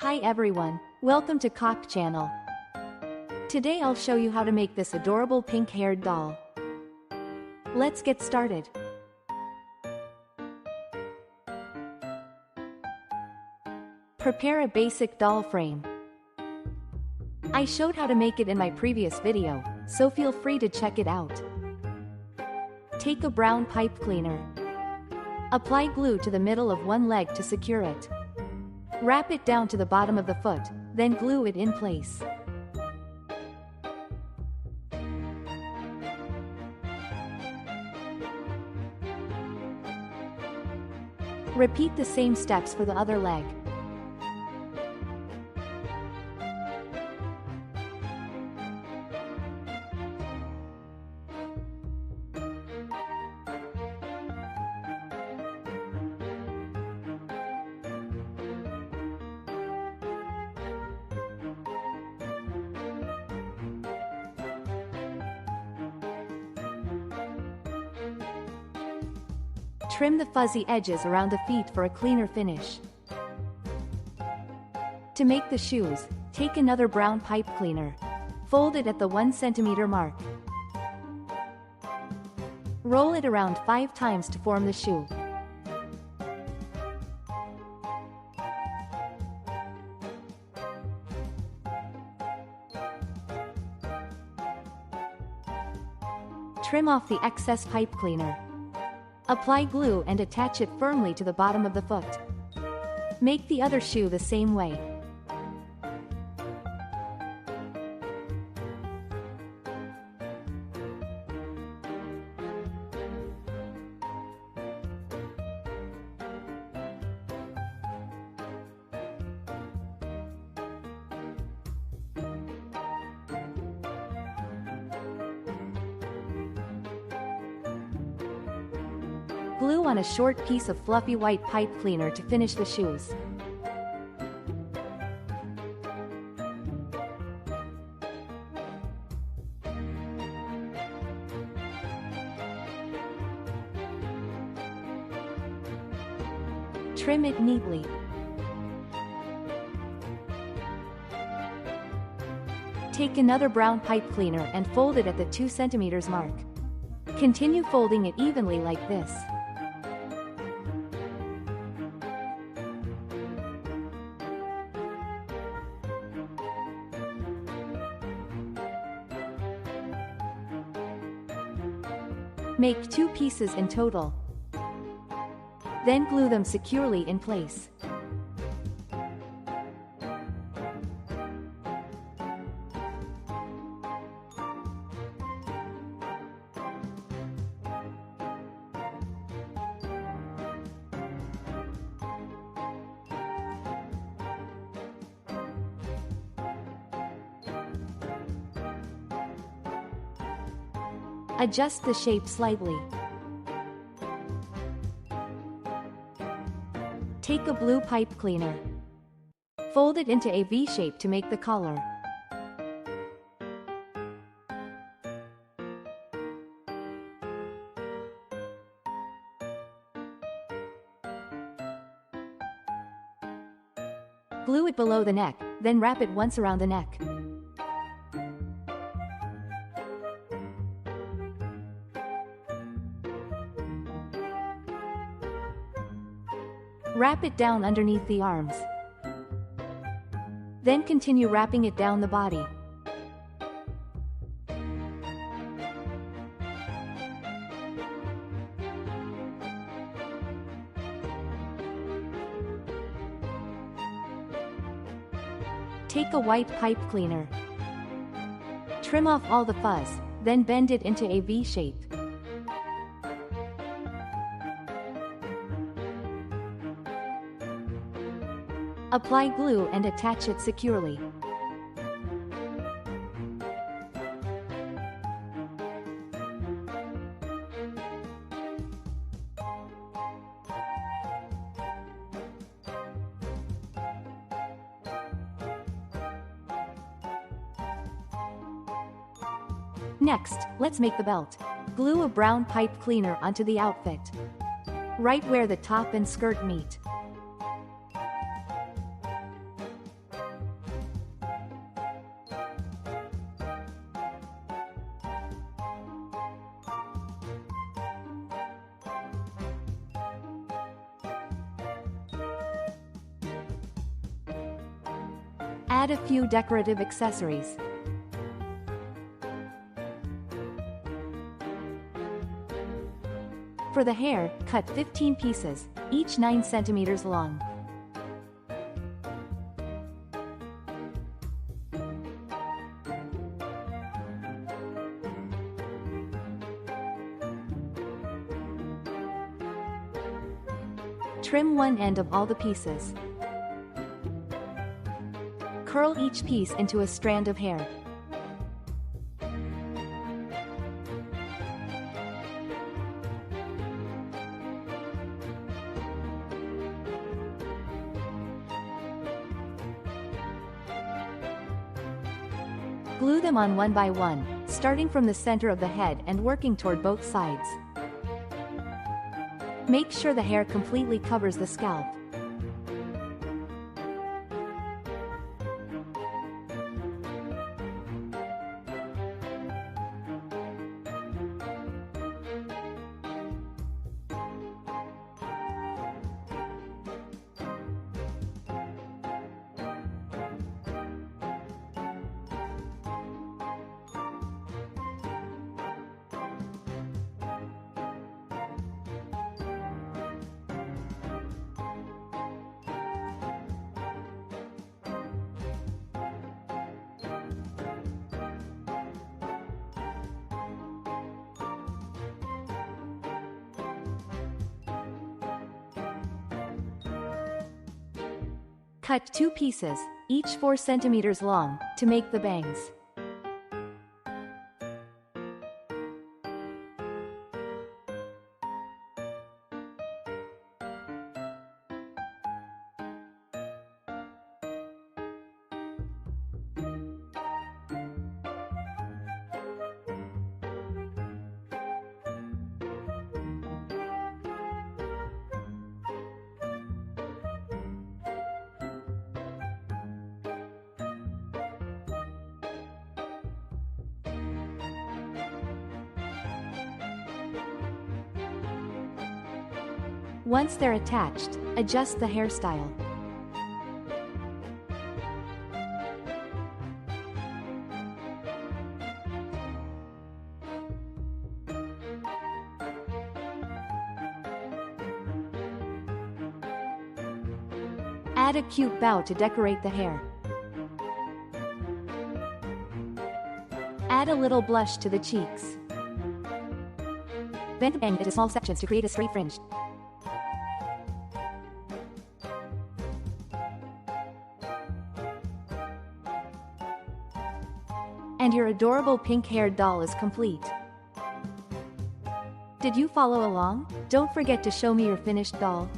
Hi everyone, welcome to Cock Channel. Today I'll show you how to make this adorable pink-haired doll. Let's get started. Prepare a basic doll frame. I showed how to make it in my previous video, so feel free to check it out. Take a brown pipe cleaner. Apply glue to the middle of one leg to secure it. Wrap it down to the bottom of the foot, then glue it in place. Repeat the same steps for the other leg. Trim the fuzzy edges around the feet for a cleaner finish. To make the shoes, take another brown pipe cleaner. Fold it at the 1 cm mark. Roll it around 5 times to form the shoe. Trim off the excess pipe cleaner. Apply glue and attach it firmly to the bottom of the foot. Make the other shoe the same way. Glue on a short piece of fluffy white pipe cleaner to finish the shoes. Trim it neatly. Take another brown pipe cleaner and fold it at the 2 cm mark. Continue folding it evenly like this. Make 2 pieces in total. Then glue them securely in place. Adjust the shape slightly. Take a blue pipe cleaner. Fold it into a V shape to make the collar. Glue it below the neck, then wrap it once around the neck. Wrap it down underneath the arms. Then continue wrapping it down the body. Take a white pipe cleaner. Trim off all the fuzz, then bend it into a V shape. Apply glue and attach it securely. Next, let's make the belt. Glue a brown pipe cleaner onto the outfit. right where the top and skirt meet. Add a few decorative accessories. For the hair, cut 15 pieces, each 9 centimeters long. Trim one end of all the pieces. Curl each piece into a strand of hair. Glue them on one by one, starting from the center of the head and working toward both sides. Make sure the hair completely covers the scalp. Cut 2 pieces, each 4 centimeters long, to make the bangs. Once they're attached, adjust the hairstyle. Add a cute bow to decorate the hair. Add a little blush to the cheeks. Bend the bang into small sections to create a straight fringe. And your adorable pink-haired doll is complete. Did you follow along? Don't forget to show me your finished doll.